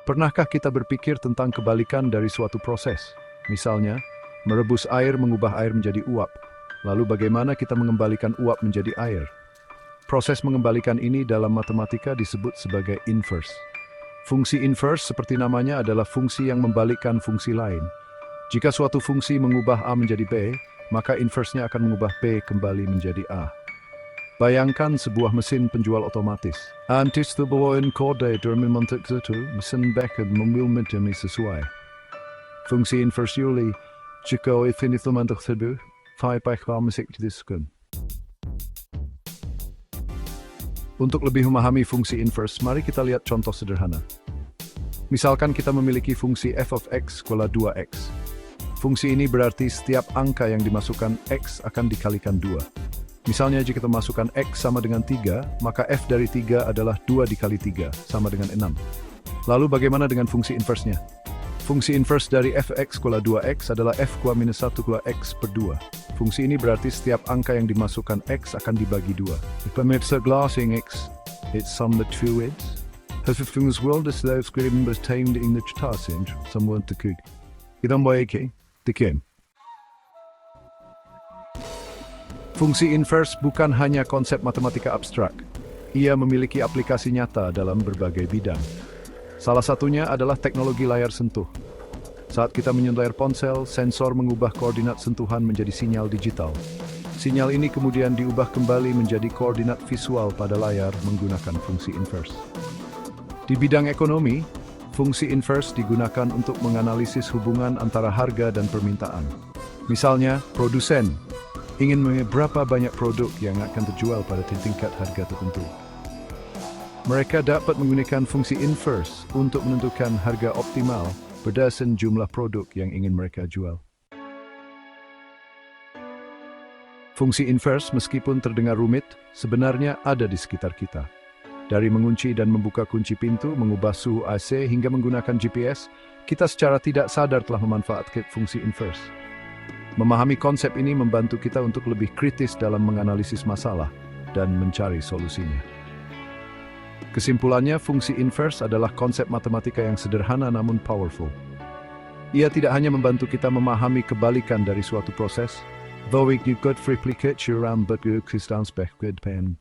Pernahkah kita berpikir tentang kebalikan dari suatu proses? Misalnya, merebus air mengubah air menjadi uap. Lalu bagaimana kita mengembalikan uap menjadi air? Proses mengembalikan ini dalam matematika disebut sebagai inverse. Fungsi inverse seperti namanya adalah fungsi yang membalikkan fungsi lain. Jika suatu fungsi mengubah A menjadi B, maka inverse-nya akan mengubah B kembali menjadi A. Bayangkan sebuah mesin penjual otomatis. Antis terbawain kode dalam memantik itu, mesin bakar memilih demi sesuai. Fungsi inverse Yuli, jika infinitum mantuk tersebut, baiklah musik didiskusikan. Untuk lebih memahami fungsi inverse, mari kita lihat contoh sederhana. Misalkan kita memiliki fungsi f of x kuala 2x. Fungsi ini berarti setiap angka yang dimasukkan x akan dikalikan 2. Misalnya jika kita masukkan x sama dengan 3, maka f dari 3 adalah 2 dikali 3, sama dengan 6. Lalu bagaimana dengan fungsi inverse-nya? Fungsi inverse dari fx kuala 2x adalah f kuala minus 1 kuala x per 2. Fungsi ini berarti setiap angka yang dimasukkan x akan dibagi 2. If I make a glass in x, it's sum the two ends. Has the things world as those scribbled but tamed in the chitasin, someone to cook. Kita baik, Dikim. Fungsi inverse bukan hanya konsep matematika abstrak. Ia memiliki aplikasi nyata dalam berbagai bidang. Salah satunya adalah teknologi layar sentuh. Saat kita menyentuh layar ponsel, sensor mengubah koordinat sentuhan menjadi sinyal digital. Sinyal ini kemudian diubah kembali menjadi koordinat visual pada layar menggunakan fungsi inverse. Di bidang ekonomi, fungsi inverse digunakan untuk menganalisis hubungan antara harga dan permintaan. Misalnya, produsen ingin mengetahui berapa banyak produk yang akan terjual pada tingkat harga tertentu. Mereka dapat menggunakan fungsi inverse untuk menentukan harga optimal berdasarkan jumlah produk yang ingin mereka jual. Fungsi inverse meskipun terdengar rumit, sebenarnya ada di sekitar kita. Dari mengunci dan membuka kunci pintu, mengubah suhu AC hingga menggunakan GPS, kita secara tidak sadar telah memanfaatkan fungsi inverse. Memahami konsep ini membantu kita untuk lebih kritis dalam menganalisis masalah dan mencari solusinya. Kesimpulannya, fungsi inverse adalah konsep matematika yang sederhana namun powerful. Ia tidak hanya membantu kita memahami kebalikan dari suatu proses, though it could replicate around but good pen.